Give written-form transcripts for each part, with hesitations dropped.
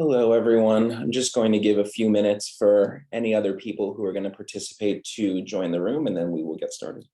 Hello, everyone. I'm just going to give a few minutes for any other people who are going to participate to join the room, and then we will get started.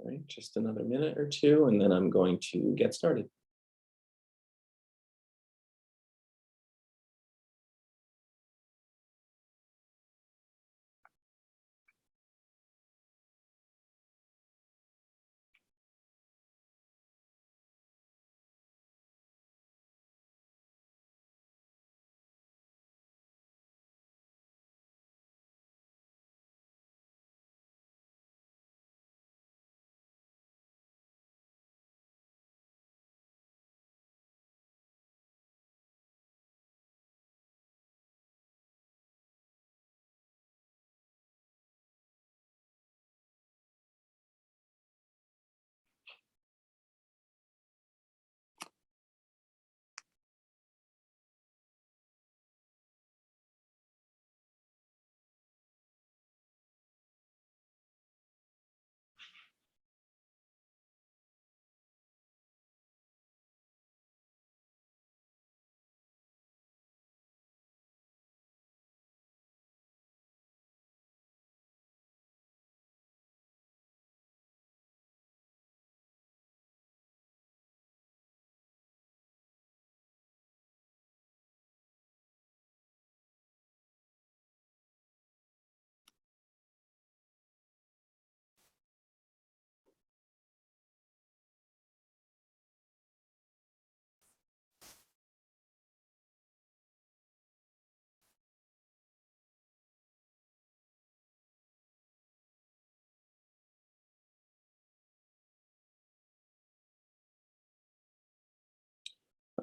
All right, just another minute or two, and then I'm going to get started.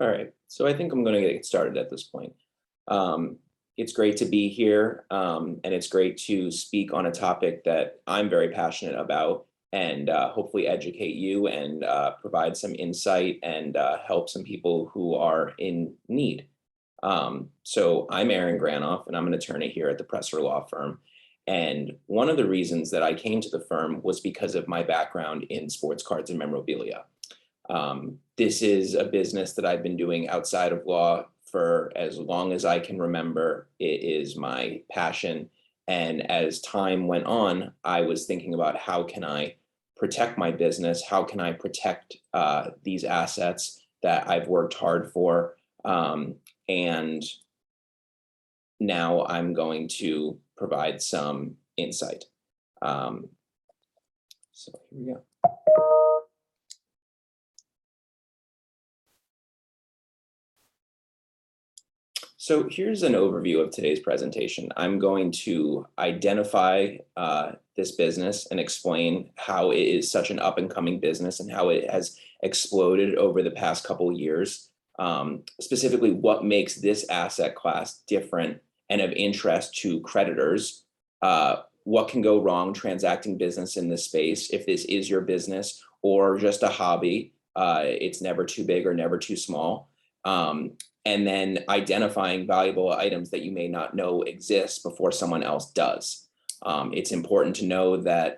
All right, so I think I'm going to get started at this point. Um, it's great to be here, and it's great to speak on a topic that I'm very passionate about, and hopefully educate you and provide some insight and help some people who are in need. So I'm Aaron Granoff, and I'm an attorney here at the Presser Law Firm. And one of the reasons that I came to the firm was because of my background in sports cards and memorabilia. This is a business that I've been doing outside of law for as long as I can remember. It is my passion. And as time went on, I was thinking about how can I protect my business? How can I protect these assets that I've worked hard for? And now I'm going to provide some insight. So here we go. So here's an overview of today's presentation. I'm going to identify this business and explain how it is such an up and coming business and how it has exploded over the past couple of years. Specifically, what makes this asset class different and of interest to creditors. What can go wrong transacting business in this space if this is your business or just a hobby. It's never too big or never too small. And then identifying valuable items that you may not know exist before someone else does. It's important to know that,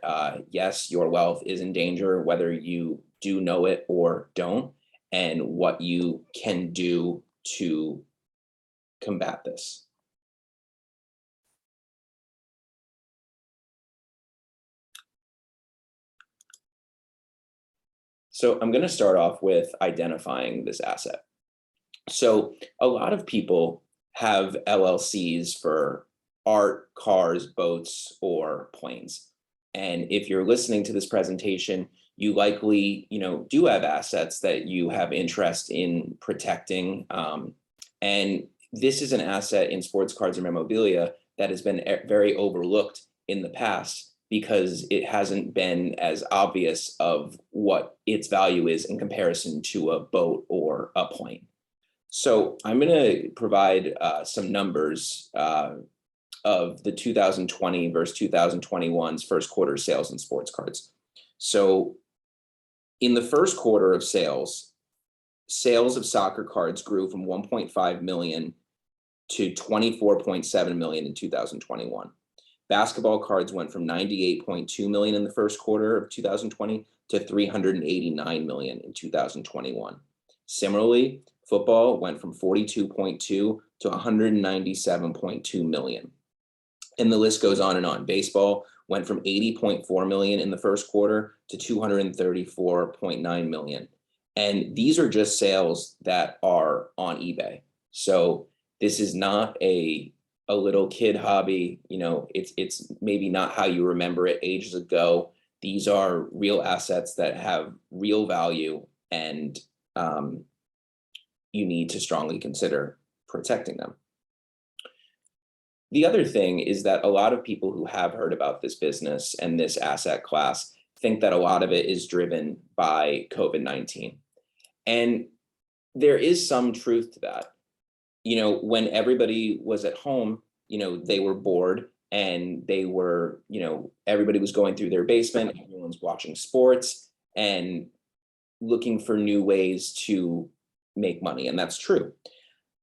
yes, your wealth is in danger, whether you do know it or don't, and what you can do to combat this. So I'm going to start off with identifying this asset. So a lot of people have LLCs for art, cars, boats, or planes. And if you're listening to this presentation, you likely, do have assets that you have interest in protecting. And this is an asset in sports cards and memorabilia that has been very overlooked in the past because it hasn't been as obvious of what its value is in comparison to a boat or a plane. So I'm going to provide some numbers of the 2020 versus 2021's first quarter sales in sports cards. So in the first quarter of sales of soccer cards grew from 1.5 million to 24.7 million in 2021. Basketball cards went from 98.2 million in the first quarter of 2020 to 389 million in 2021. Similarly, football went from 42.2 to 197.2 million. And the list goes on and on. Baseball went from 80.4 million in the first quarter to 234.9 million. And these are just sales that are on eBay. So this is not a little kid hobby. It's maybe not how you remember it ages ago. These are real assets that have real value, and you need to strongly consider protecting them. The other thing is that a lot of people who have heard about this business and this asset class think that a lot of it is driven by COVID-19. And there is some truth to that. When everybody was at home, they were bored and they were, everybody was going through their basement, everyone's watching sports and looking for new ways to make money. And that's true.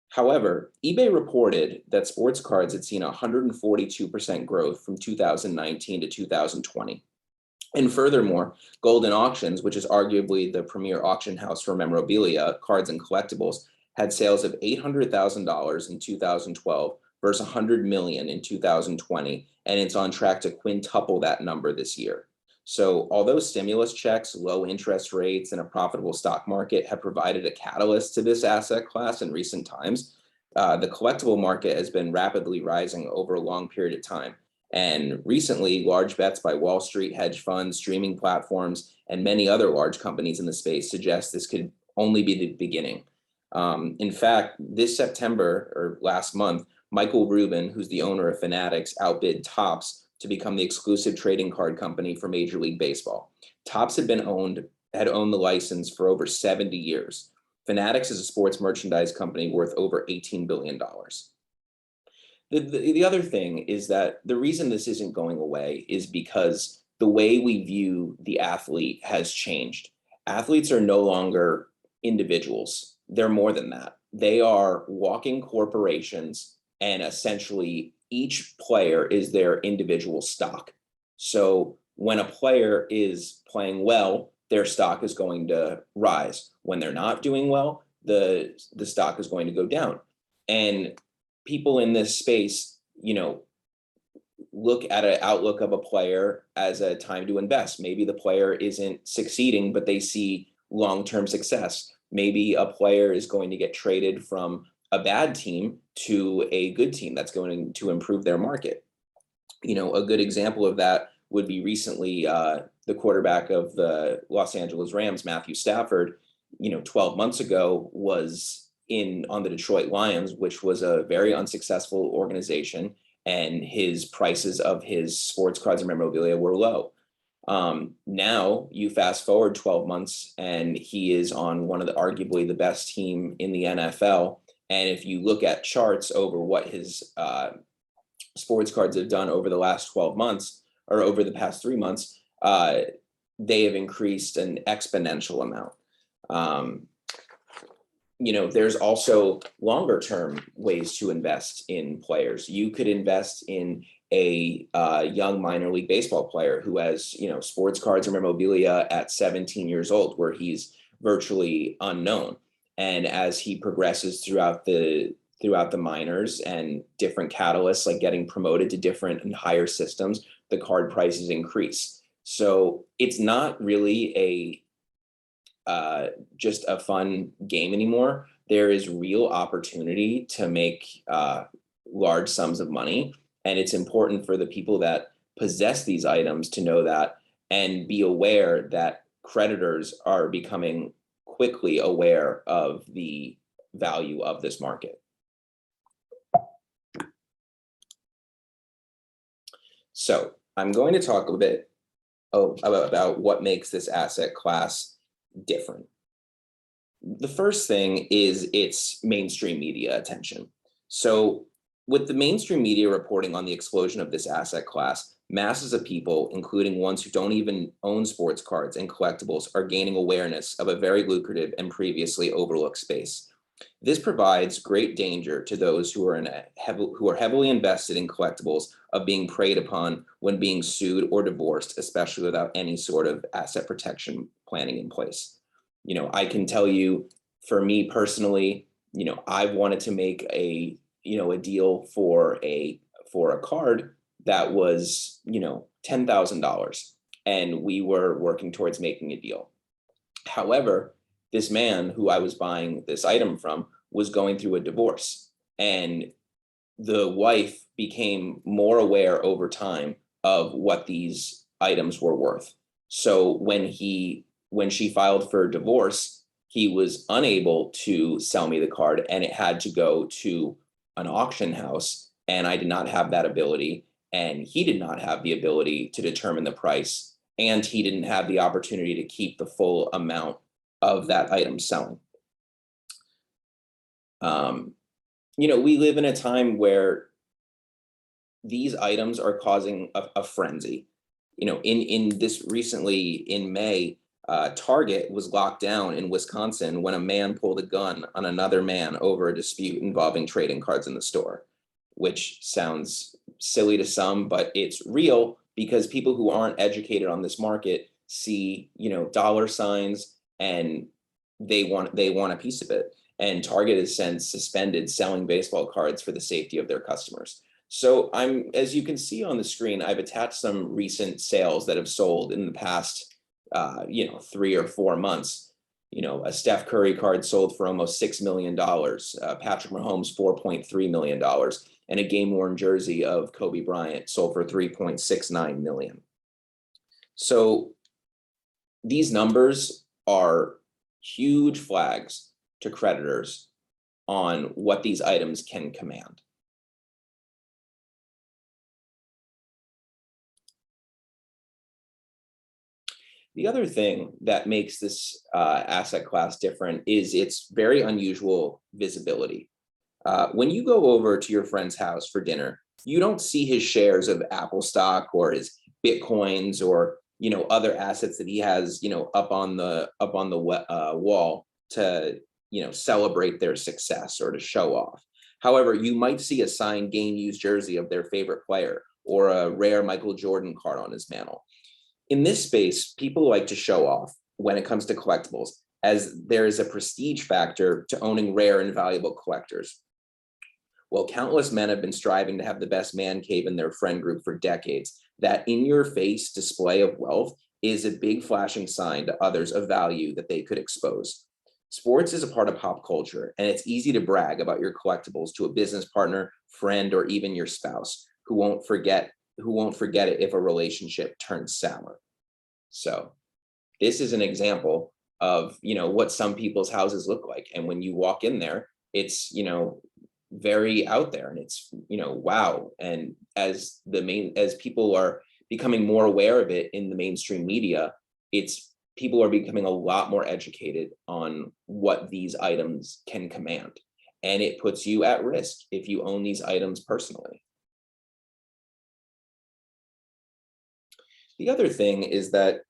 However, eBay reported that sports cards had seen 142% growth from 2019 to 2020. And furthermore, Golden Auctions, which is arguably the premier auction house for memorabilia, cards, and collectibles, had sales of $800,000 in 2012 versus $100 million in 2020, and it's on track to quintuple that number this year. So although stimulus checks, low interest rates, and a profitable stock market have provided a catalyst to this asset class in recent times, the collectible market has been rapidly rising over a long period of time. And recently, large bets by Wall Street hedge funds, streaming platforms, and many other large companies in the space suggest this could only be the beginning. In fact, this September or last month, Michael Rubin, who's the owner of Fanatics, outbid Topps to become the exclusive trading card company for Major League Baseball. Topps had owned the license for over 70 years. Fanatics is a sports merchandise company worth over $18 billion. The other thing is that the reason this isn't going away is because the way we view the athlete has changed. Athletes are no longer individuals. They're more than that. They are walking corporations, and essentially each player is their individual stock. So when a player is playing well, their stock is going to rise. When they're not doing well, the stock is going to go down. And people in this space, look at an outlook of a player as a time to invest. Maybe the player isn't succeeding, but they see long-term success. Maybe a player is going to get traded from a bad team to a good team that's going to improve their market. A good example of that would be recently the quarterback of the Los Angeles Rams, Matthew Stafford, 12 months ago was on the Detroit Lions, which was a very unsuccessful organization, and his prices of his sports cards and memorabilia were low. Now you fast forward 12 months and he is on one of arguably the best team in the NFL. And if you look at charts over what his sports cards have done over the last 12 months or over the past 3 months, they have increased an exponential amount. There's also longer term ways to invest in players. You could invest in a young minor league baseball player who has, sports cards or memorabilia at 17 years old, where he's virtually unknown. And as he progresses throughout the minors and different catalysts, like getting promoted to different and higher systems, the card prices increase. So it's not really just a fun game anymore. There is real opportunity to make large sums of money. And it's important for the people that possess these items to know that and be aware that creditors are becoming quickly aware of the value of this market. So I'm going to talk a bit about what makes this asset class different. The first thing is its mainstream media attention. So with the mainstream media reporting on the explosion of this asset class, masses of people, including ones who don't even own sports cards and collectibles, are gaining awareness of a very lucrative and previously overlooked space. This provides great danger to those who are heavily invested in collectibles of being preyed upon when being sued or divorced, especially without any sort of asset protection planning in place. I can tell you, for me personally, I've wanted to make a deal for a card that was, $10,000, and we were working towards making a deal. However, this man who I was buying this item from was going through a divorce, and the wife became more aware over time of what these items were worth. So when she filed for divorce, he was unable to sell me the card, and it had to go to an auction house, and I did not have that ability, and he did not have the ability to determine the price, and he didn't have the opportunity to keep the full amount of that item selling. We live in a time where these items are causing a frenzy. In this recently in May, Target was locked down in Wisconsin when a man pulled a gun on another man over a dispute involving trading cards in the store, which sounds silly to some, but it's real because people who aren't educated on this market see, dollar signs, and they want a piece of it. And Target has since suspended selling baseball cards for the safety of their customers. So as you can see on the screen, I've attached some recent sales that have sold in the past 3 or 4 months. A Steph Curry card sold for almost $6 million, Patrick Mahomes $4.3 million, and a game-worn jersey of Kobe Bryant sold for $3.69 million. So these numbers are huge flags to creditors on what these items can command. The other thing that makes this asset class different is its very unusual visibility. When you go over to your friend's house for dinner, you don't see his shares of Apple stock or his Bitcoins or other assets that he has up on the wall to celebrate their success or to show off. However, you might see a signed game used jersey of their favorite player or a rare Michael Jordan card on his mantle. In this space, people like to show off when it comes to collectibles, as there is a prestige factor to owning rare and valuable collectors. Well, countless men have been striving to have the best man cave in their friend group for decades. That in-your-face display of wealth is a big flashing sign to others of value that they could expose. Sports is a part of pop culture, and it's easy to brag about your collectibles to a business partner, friend, or even your spouse who won't forget it if a relationship turns sour. So this is an example of what some people's houses look like. And when you walk in there, it's very out there, and it's wow. And as people are becoming more aware of it in the mainstream media, people are becoming a lot more educated on what these items can command, and it puts you at risk if you own these items personally. The other thing is that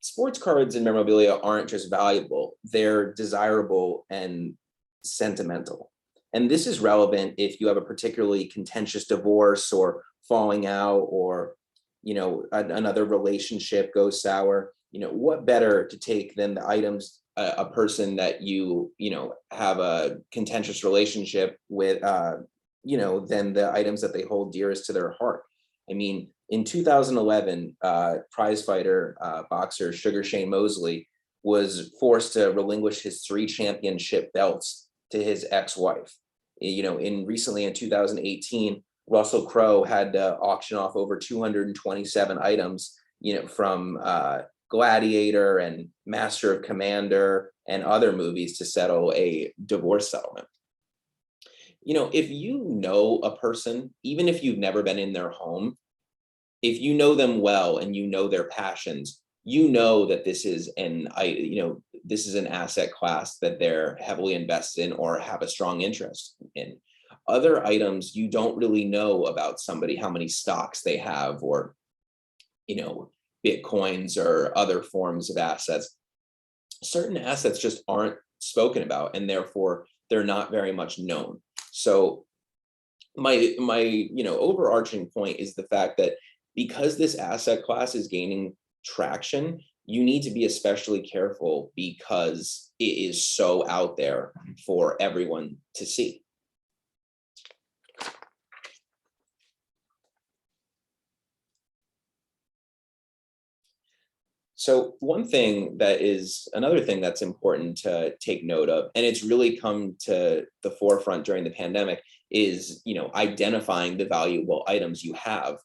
sports cards and memorabilia aren't just valuable, they're desirable and sentimental. And this is relevant if you have a particularly contentious divorce or falling out, or another relationship goes sour. What better to take than the items a person that you have a contentious relationship with than the items that they hold dearest to their heart. I mean, in 2011, prize fighter boxer Sugar Shane Mosley was forced to relinquish his 3 championship belts to his ex-wife. Recently in 2018, Russell Crowe had to auction off over 227 items, from Gladiator and Master of Commander and other movies to settle a divorce settlement. If you know a person, even if you've never been in their home, if you know them well and you know their passions, that this is an asset class that they're heavily invested in or have a strong interest in. Other items, you don't really know about somebody, how many stocks they have, or Bitcoins or other forms of assets. Certain assets just aren't spoken about, and therefore they're not very much known. So my overarching point is the fact that because this asset class is gaining traction, you need to be especially careful because it is so out there for everyone to see. So another thing that's important to take note of, and it's really come to the forefront during the pandemic, is identifying the valuable items you have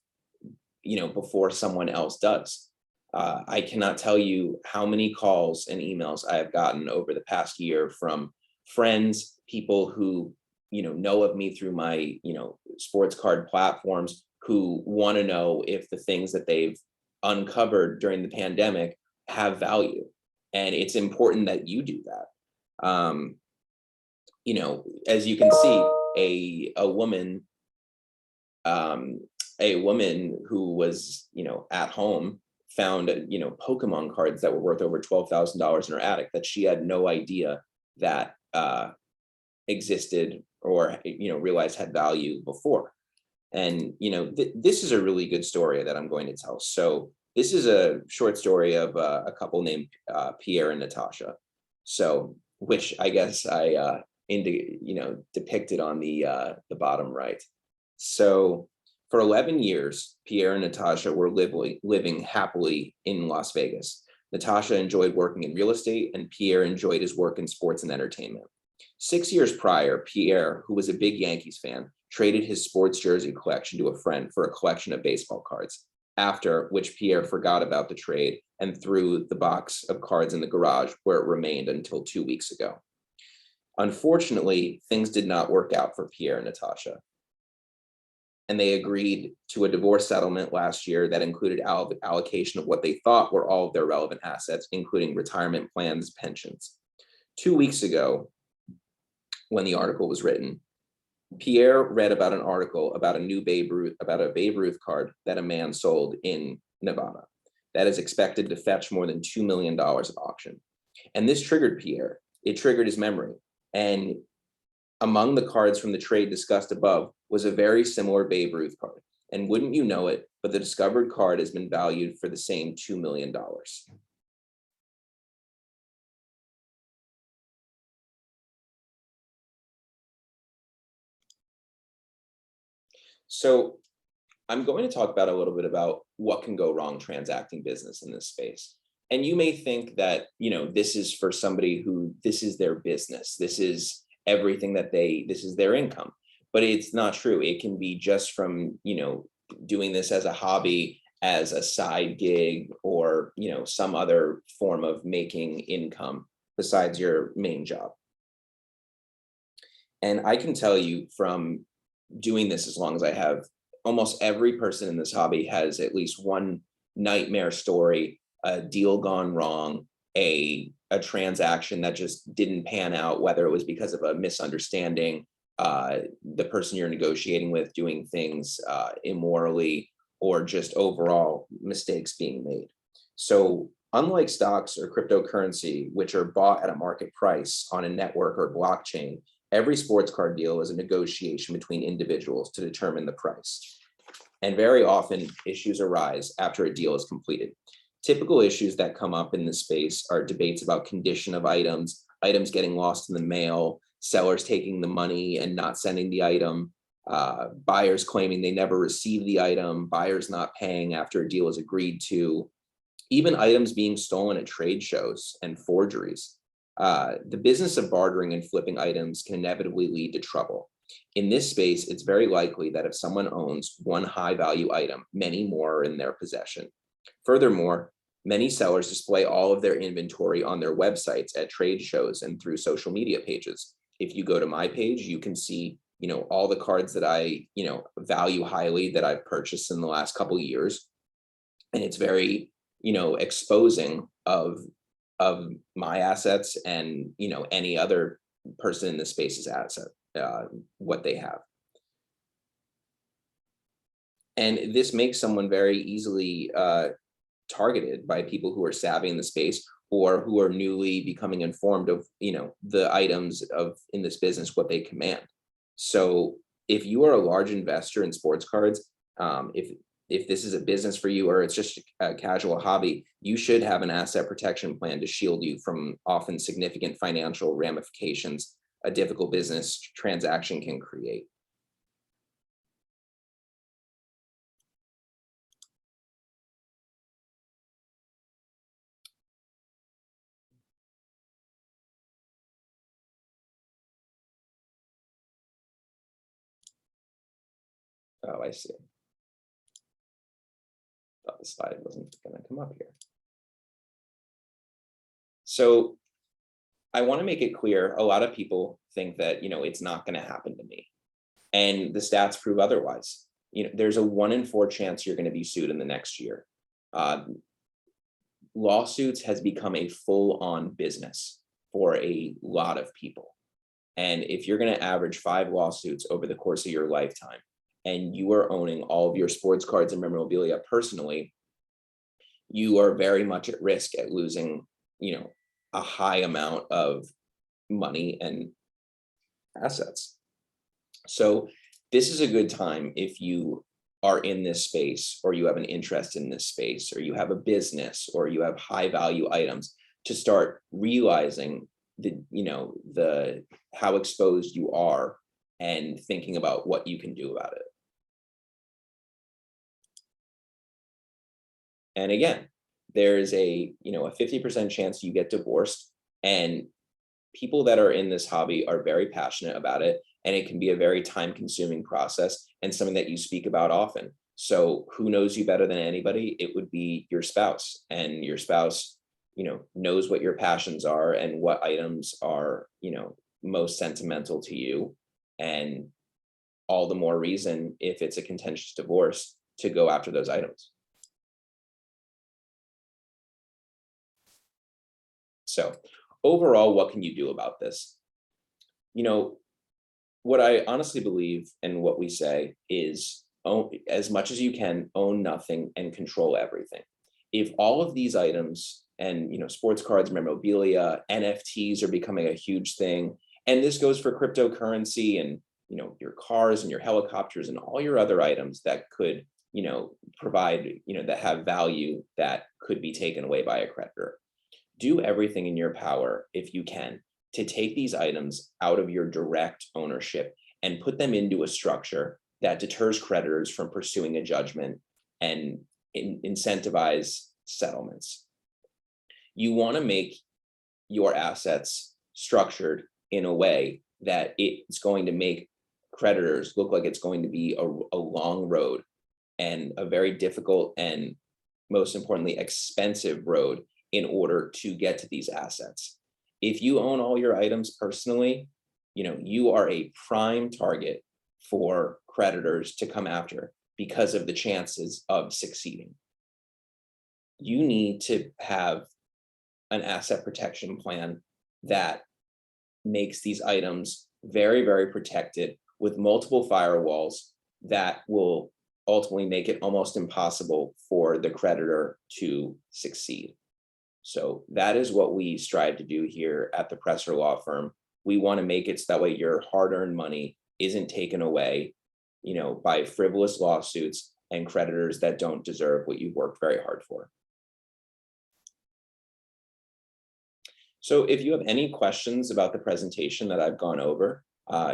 before someone else does. I cannot tell you how many calls and emails I have gotten over the past year from friends, people who know of me through my sports card platforms, who want to know if the things that they've uncovered during the pandemic have value. And it's important that you do that. As you can see, a woman who was at home found Pokemon cards that were worth over $12,000 in her attic that she had no idea that existed or realized had value before. And this is a really good story that I'm going to tell. So this is a short story of a couple named Pierre and Natasha. So, which I guess I depicted on the bottom right. So for 11 years, Pierre and Natasha were living happily in Las Vegas. Natasha enjoyed working in real estate, and Pierre enjoyed his work in sports and entertainment. 6 years prior, Pierre, who was a big Yankees fan, traded his sports jersey collection to a friend for a collection of baseball cards, after which Pierre forgot about the trade and threw the box of cards in the garage, where it remained until 2 weeks ago. Unfortunately, things did not work out for Pierre and Natasha. and they agreed to a divorce settlement last year that included allocation of what they thought were all of their relevant assets, including retirement plans, pensions. 2 weeks ago, when the article was written, Pierre read about an article about a Babe Ruth card that a man sold in Nevada that is expected to fetch more than $2 million at auction. And this triggered Pierre. It triggered his memory. And among the cards from the trade discussed above was a very similar Babe Ruth card. And wouldn't you know it, but the discovered card has been valued for the same $2 million. So I'm going to talk about a little bit about what can go wrong transacting business in this space. And you may think that, this is for somebody who this is their business. This is everything this is their income, but it's not true. It can be just from, doing this as a hobby, as a side gig, or, some other form of making income besides your main job. And I can tell you from doing this as long as I have, almost every person in this hobby has at least one nightmare story, a deal gone wrong, a transaction that just didn't pan out, whether it was because of a misunderstanding, the person you're negotiating with doing things immorally, or just overall mistakes being made. So unlike stocks or cryptocurrency, which are bought at a market price on a network or blockchain, every sports card deal is a negotiation between individuals to determine the price. And very often issues arise after a deal is completed. Typical issues that come up in this space are debates about condition of items, items getting lost in the mail, sellers taking the money and not sending the item, buyers claiming they never received the item, buyers not paying after a deal is agreed to, even items being stolen at trade shows and forgeries. The business of bartering and flipping items can inevitably lead to trouble. In this space, it's very likely that if someone owns one high value item, many more are in their possession. Furthermore, many sellers display all of their inventory on their websites at trade shows and through social media pages. If you go to my page, you can see, all the cards that I, value highly that I've purchased in the last couple of years. And it's very, exposing of my assets and, any other person in the space's asset, what they have. And this makes someone very easily targeted by people who are savvy in the space or who are newly becoming informed of, the items in this business, what they command. So if you are a large investor in sports cards, if this is a business for you or it's just a casual hobby, you should have an asset protection plan to shield you from often significant financial ramifications a difficult business transaction can create. Oh, I see. Thought the slide wasn't going to come up here. So I want to make it clear, a lot of people think that, it's not going to happen to me. And the stats prove otherwise. There's a 1 in 4 chance you're going to be sued in the next year. Lawsuits has become a full-on business for a lot of people. And if you're going to average 5 lawsuits over the course of your lifetime, and you are owning all of your sports cards and memorabilia personally, you are very much at risk at losing, a high amount of money and assets. So this is a good time if you are in this space, or you have an interest in this space, or you have a business, or you have high value items, to start realizing the how exposed you are and thinking about what you can do about it. And again, there's a 50% chance you get divorced, and people that are in this hobby are very passionate about it, and it can be a very time consuming process and something that you speak about often. So who knows you better than anybody? It would be your spouse, and your spouse, knows what your passions are and what items are, most sentimental to you. And all the more reason, if it's a contentious divorce, to go after those items. So overall, what can you do about this? You know, what I honestly believe and what we say is, own as much as you can, own nothing and control everything. If all of these items, and sports cards, memorabilia, NFTs are becoming a huge thing, and this goes for cryptocurrency and your cars and your helicopters and all your other items that could provide that have value that could be taken away by a creditor. Do everything in your power, if you can, to take these items out of your direct ownership and put them into a structure that deters creditors from pursuing a judgment and incentivize settlements. You want to make your assets structured in a way that it's going to make creditors look like it's going to be a long road, and a very difficult and, most importantly, expensive road in order to get to these assets. If you own all your items personally, you are a prime target for creditors to come after because of the chances of succeeding. You need to have an asset protection plan that makes these items very, very protected, with multiple firewalls that will ultimately make it almost impossible for the creditor to succeed. So that is what we strive to do here at the Presser Law Firm. We want to make it so that way your hard-earned money isn't taken away, by frivolous lawsuits and creditors that don't deserve what you've worked very hard for. So if you have any questions about the presentation that I've gone over,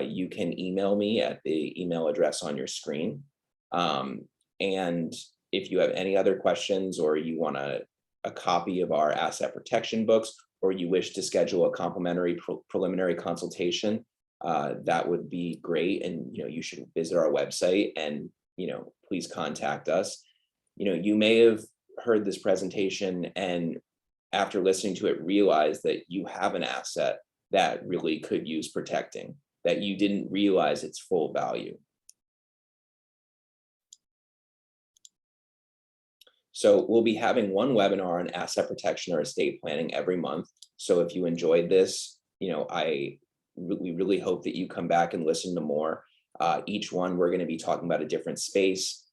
you can email me at the email address on your screen. And if you have any other questions, or you want a copy of our asset protection books, or you wish to schedule a complimentary preliminary consultation, that would be great. And you should visit our website and please contact us. You may have heard this presentation and, after listening to it, realize that you have an asset that really could use protecting, that you didn't realize its full value. So we'll be having one webinar on asset protection or estate planning every month. So if you enjoyed this, we really hope that you come back and listen to more. Each one, we're going to be talking about a different space,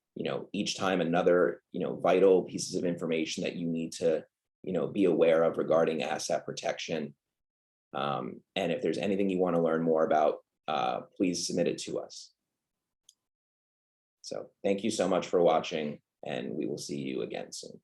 each time another, vital pieces of information that you need to, be aware of regarding asset protection. And if there's anything you want to learn more about, please submit it to us. So thank you so much for watching, and we will see you again soon.